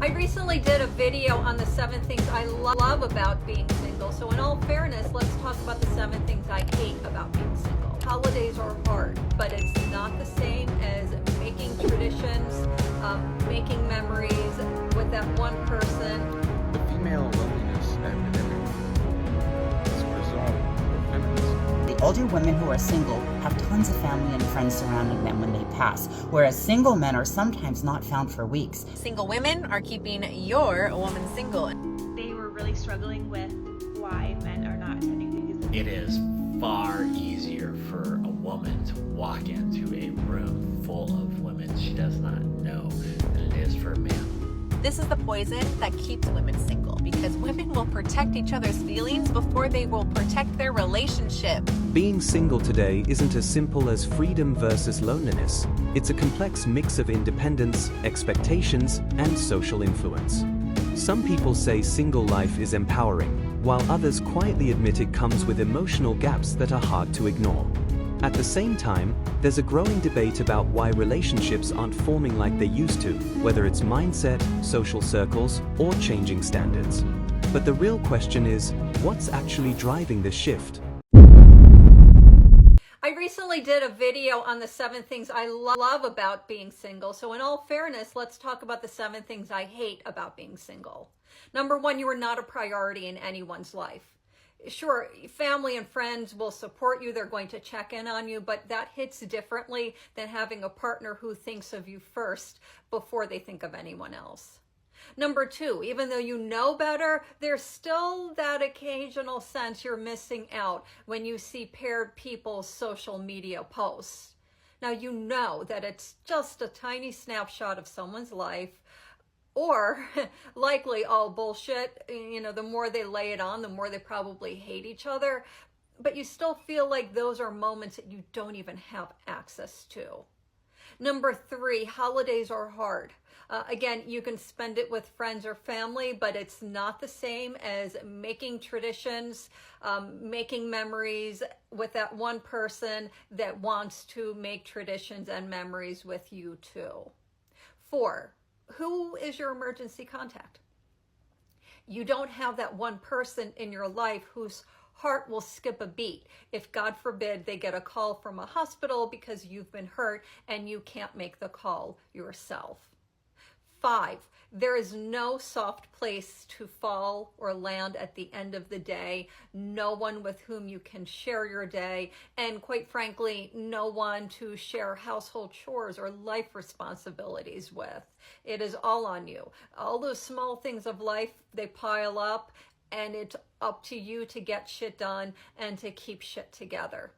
I recently did a video on the 7 things I love about being single. So in all fairness, let's talk about the 7 things I hate about being single. Holidays are hard, but it's not the same as making traditions, making memories with that one person. The female loneliness epidemic is a result of feminism. The older women who are single have tons of family and friends surrounding them when they pass, whereas single men are sometimes not found for weeks. Single women are keeping your woman single. They were really struggling with why men are not attending these. It is far easier for a woman to walk into a room full of women she does not know than it is for a man. This is the poison that keeps women single, because women will protect each other's feelings before they will protect their relationship. Being single today isn't as simple as freedom versus loneliness. It's a complex mix of independence, expectations, and social influence. Some people say single life is empowering, while others quietly admit it comes with emotional gaps that are hard to ignore. At the same time, there's a growing debate about why relationships aren't forming like they used to, whether it's mindset, social circles, or changing standards. But the real question is, what's actually driving this shift? I recently did a video on the 7 things I love about being single. So in all fairness, let's talk about the 7 things I hate about being single. Number 1, you are not a priority in anyone's life. Sure, family and friends will support you. They're going to check in on you, but that hits differently than having a partner who thinks of you first before they think of anyone else. Number 2, even though you know better, there's still that occasional sense you're missing out when you see paired people's social media posts. Now, you know that it's just a tiny snapshot of someone's life, or likely all bullshit. You know, the more they lay it on, the more they probably hate each other. But you still feel like those are moments that you don't even have access to. Number 3, holidays are hard. Again, you can spend it with friends or family, but it's not the same as making traditions, making memories with that one person that wants to make traditions and memories with you too. 4, who is your emergency contact? You don't have that one person in your life whose heart will skip a beat if, God forbid, they get a call from a hospital because you've been hurt and you can't make the call yourself. 5, there is no soft place to fall or land at the end of the day, no one with whom you can share your day, and quite frankly, no one to share household chores or life responsibilities with. It is all on you. All those small things of life, they pile up, and it's up to you to get shit done and to keep shit together.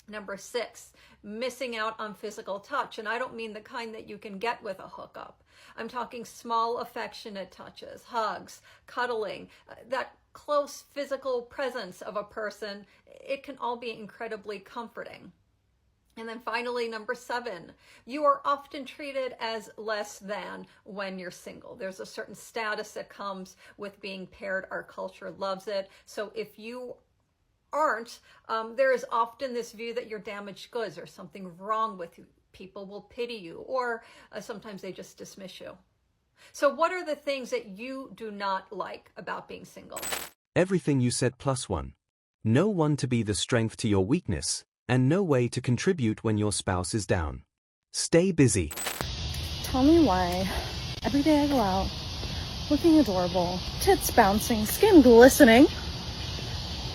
Number 6, missing out on physical touch. And I don't mean the kind that you can get with a hookup. I'm talking small affectionate touches, hugs, cuddling, that close physical presence of a person. It can all be incredibly comforting. And then finally, number 7, you are often treated as less than when you're single. There's a certain status that comes with being paired. Our culture loves it. So if you aren't, there is often this view that you're damaged goods or something wrong with you. People will pity you, or sometimes they just dismiss you. So what are the things that you do not like about being single? Everything you said plus one. No one to be the strength to your weakness, and no way to contribute when your spouse is down. Stay busy. Tell me why every day I go out looking adorable, tits bouncing, skin glistening,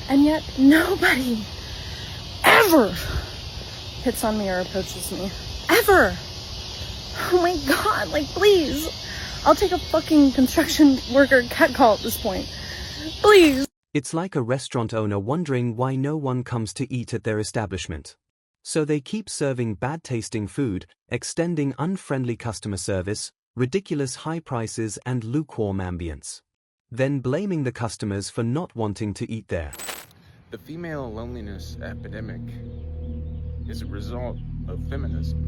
and yet nobody ever hits on me or approaches me. Ever. Oh my god, like please. I'll take a fucking construction worker catcall at this point. Please. It's like a restaurant owner wondering why no one comes to eat at their establishment. So they keep serving bad-tasting food, extending unfriendly customer service, ridiculous high prices, and lukewarm ambience. Then blaming the customers for not wanting to eat there. The female loneliness epidemic is a result of feminism.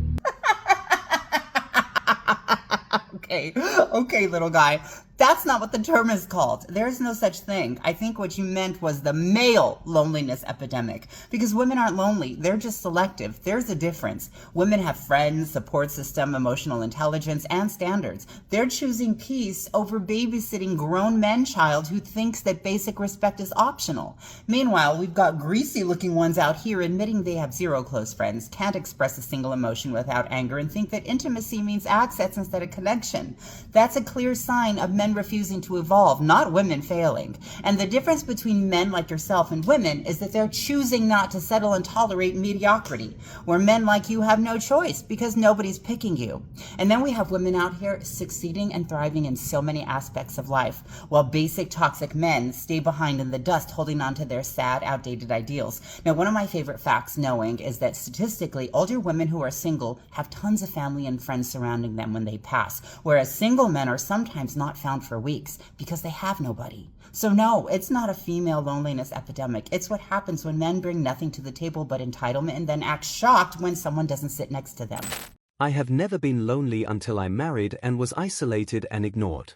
Okay, little guy. That's not what the term is called. There's no such thing. I think what you meant was the male loneliness epidemic. Because women aren't lonely. They're just selective. There's a difference. Women have friends, support system, emotional intelligence, and standards. They're choosing peace over babysitting grown men child who thinks that basic respect is optional. Meanwhile, we've got greasy looking ones out here admitting they have zero close friends, can't express a single emotion without anger, and think that intimacy means access instead of connection. That's a clear sign of men refusing to evolve, not women failing. And the difference between men like yourself and women is that they're choosing not to settle and tolerate mediocrity, where men like you have no choice because nobody's picking you. And then we have women out here succeeding and thriving in so many aspects of life, while basic toxic men stay behind in the dust holding on to their sad, outdated ideals. Now, one of my favorite facts knowing is that statistically, older women who are single have tons of family and friends surrounding them when they pass, whereas single men are sometimes not found for weeks because they have nobody. So no, it's not a female loneliness epidemic. It's what happens when men bring nothing to the table but entitlement and then act shocked when someone doesn't sit next to them. I have never been lonely until I married and was isolated and ignored.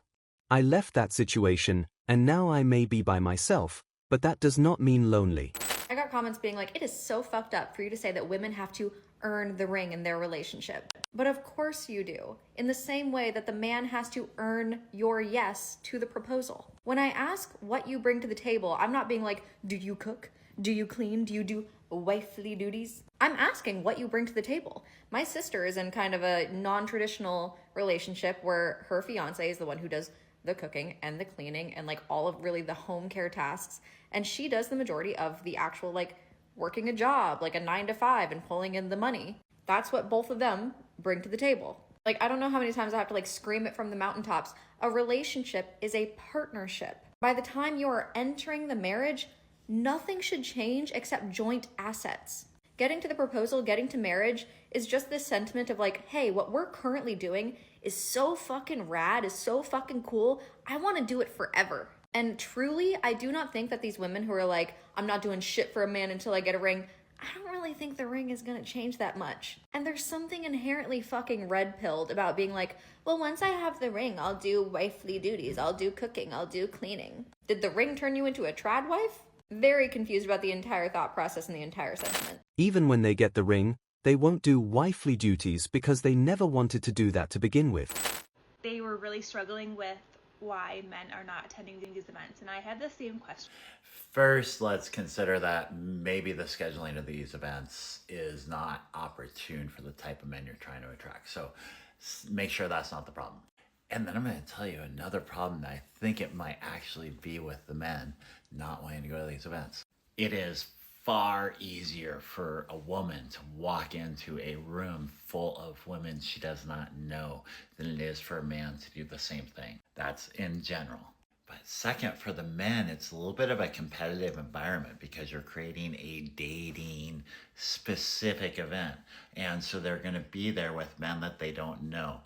I left that situation, and now I may be by myself, but that does not mean lonely. I got comments being like, it is so fucked up for you to say that women have to earn the ring in their relationship. But of course you do, in the same way that the man has to earn your yes to the proposal. When I ask what you bring to the table, I'm not being like, do you cook? Do you clean? Do you do wifely duties? I'm asking what you bring to the table. My sister is in kind of a non-traditional relationship where her fiance is the one who does the cooking and the cleaning and like all of really the home care tasks. And she does the majority of the actual like working a job, like a 9-to-5 and pulling in the money. That's what both of them bring to the table. Like, I don't know how many times I have to like scream it from the mountaintops. A relationship is a partnership. By the time you are entering the marriage, nothing should change except joint assets. Getting to the proposal, getting to marriage is just this sentiment of like, hey, what we're currently doing is so fucking rad, is so fucking cool. I want to do it forever. And truly, I do not think that these women who are like, I'm not doing shit for a man until I get a ring, I don't really think the ring is going to change that much. And there's something inherently fucking red-pilled about being like, well, once I have the ring, I'll do wifely duties, I'll do cooking, I'll do cleaning. Did the ring turn you into a trad wife? Very confused about the entire thought process and the entire sentiment. Even when they get the ring, they won't do wifely duties because they never wanted to do that to begin with. They were really struggling with why men are not attending these events, and I had the same question. First, let's consider that maybe the scheduling of these events is not opportune for the type of men you're trying to attract. So make sure that's not the problem. And then I'm going to tell you another problem that I think it might actually be with the men not wanting to go to these events. It is far easier for a woman to walk into a room full of women she does not know than it is for a man to do the same thing. That's in general. But second, for the men, it's a little bit of a competitive environment because you're creating a dating specific event. And so they're going to be there with men that they don't know.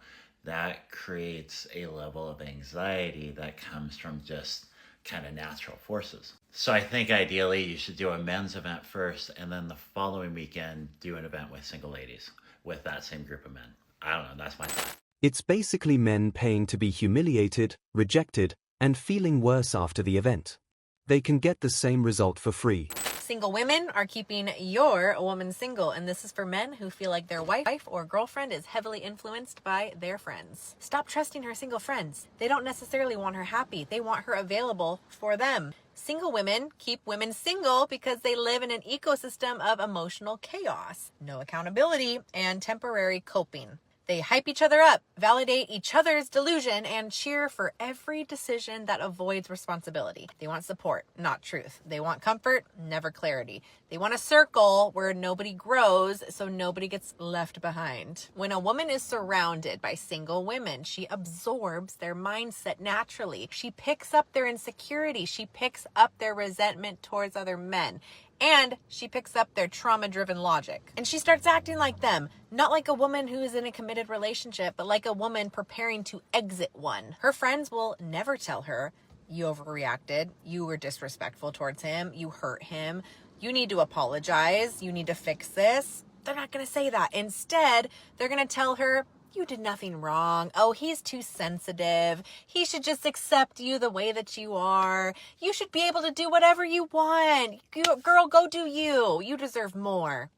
That creates a level of anxiety that comes from just kind of natural forces. So I think ideally you should do a men's event first, and then the following weekend do an event with single ladies with that same group of men. I don't know, that's my thought. It's basically men paying to be humiliated, rejected, and feeling worse after the event. They can get the same result for free. Single women are keeping your woman single, and this is for men who feel like their wife or girlfriend is heavily influenced by their friends. Stop trusting her single friends. They don't necessarily want her happy. They want her available for them. Single women keep women single because they live in an ecosystem of emotional chaos, no accountability, and temporary coping. They hype each other up, validate each other's delusion, and cheer for every decision that avoids responsibility. They want support, not truth. They want comfort, never clarity. They want a circle where nobody grows, so nobody gets left behind. When a woman is surrounded by single women, she absorbs their mindset naturally. She picks up their insecurity. She picks up their resentment towards other men. And she picks up their trauma-driven logic. And she starts acting like them, not like a woman who is in a committed relationship, but like a woman preparing to exit one. Her friends will never tell her, you overreacted, you were disrespectful towards him, you hurt him, you need to apologize, you need to fix this. They're not going to say that. Instead, they're going to tell her, You did nothing wrong. Oh, he's too sensitive. He should just accept you the way that you are. You should be able to do whatever you want. Girl, go do you. You deserve more.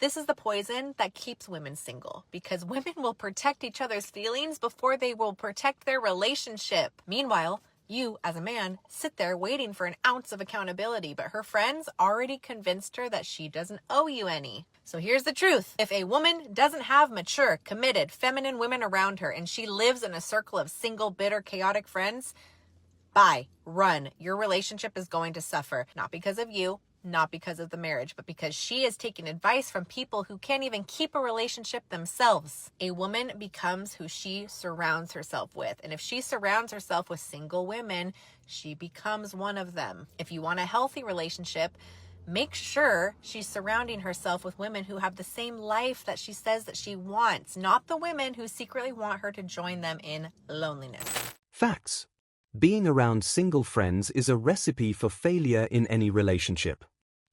This is the poison that keeps women single, because women will protect each other's feelings before they will protect their relationship. Meanwhile, you, as a man, sit there waiting for an ounce of accountability, but her friends already convinced her that she doesn't owe you any. So here's the truth. If a woman doesn't have mature, committed, feminine women around her, and she lives in a circle of single, bitter, chaotic friends, bye, run. Your relationship is going to suffer, not because of you, not because of the marriage, but because she is taking advice from people who can't even keep a relationship themselves. A woman becomes who she surrounds herself with. And if she surrounds herself with single women, she becomes one of them. If you want a healthy relationship, make sure she's surrounding herself with women who have the same life that she says that she wants, not the women who secretly want her to join them in loneliness. Facts. Being around single friends is a recipe for failure in any relationship.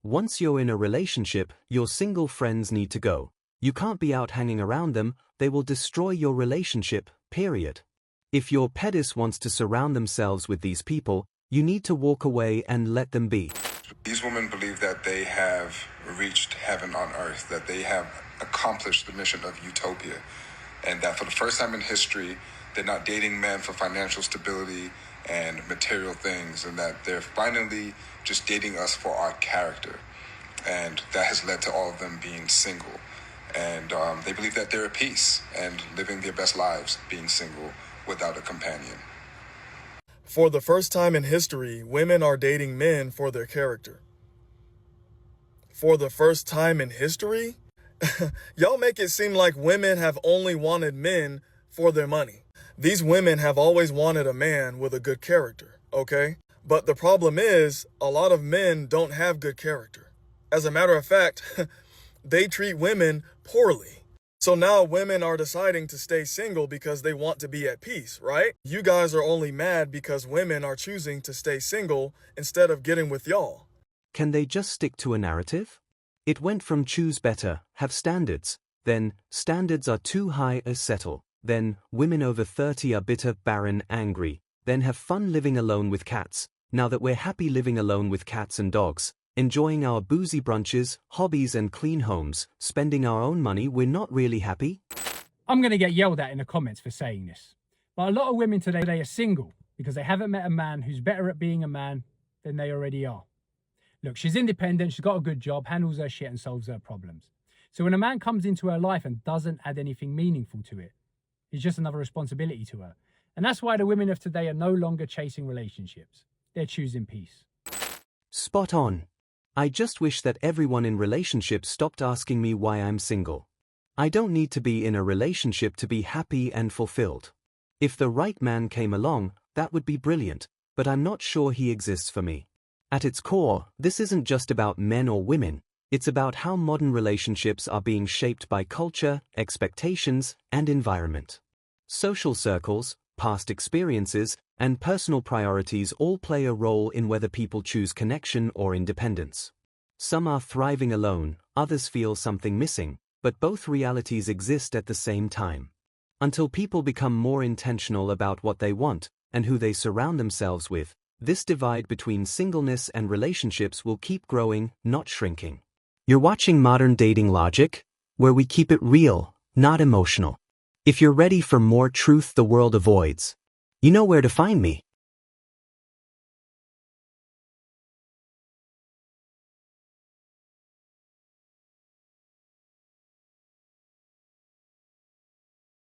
Once you're in a relationship, your single friends need to go. You can't be out hanging around them, they will destroy your relationship, period. If your pedis wants to surround themselves with these people, you need to walk away and let them be. These women believe that they have reached heaven on earth, that they have accomplished the mission of utopia, and that for the first time in history, they're not dating men for financial stability and material things, and that they're finally just dating us for our character. And that has led to all of them being single. And they believe that they're at peace and living their best lives being single without a companion. For the first time in history, women are dating men for their character. For the first time in history? Y'all make it seem like women have only wanted men for their money. These women have always wanted a man with a good character, okay? But the problem is, a lot of men don't have good character. As a matter of fact, they treat women poorly. So now women are deciding to stay single because they want to be at peace, right? You guys are only mad because women are choosing to stay single instead of getting with y'all. Can they just stick to a narrative? It went from choose better, have standards, then standards are too high, settle. Then, women over 30 are bitter, barren, angry. Then have fun living alone with cats. Now that we're happy living alone with cats and dogs, enjoying our boozy brunches, hobbies and clean homes, spending our own money, we're not really happy? I'm going to get yelled at in the comments for saying this. But a lot of women today are single because they haven't met a man who's better at being a man than they already are. Look, she's independent, she's got a good job, handles her shit and solves her problems. So when a man comes into her life and doesn't add anything meaningful to it, it's just another responsibility to her. And that's why the women of today are no longer chasing relationships. They're choosing peace. Spot on. I just wish that everyone in relationships stopped asking me why I'm single. I don't need to be in a relationship to be happy and fulfilled. If the right man came along, that would be brilliant, but I'm not sure he exists for me. At its core, this isn't just about men or women. It's about how modern relationships are being shaped by culture, expectations, and environment. Social circles, past experiences, and personal priorities all play a role in whether people choose connection or independence. Some are thriving alone, others feel something missing, but both realities exist at the same time. Until people become more intentional about what they want and who they surround themselves with, this divide between singleness and relationships will keep growing, not shrinking. You're watching Modern Dating Logic, where we keep it real, not emotional. If you're ready for more truth the world avoids, you know where to find me.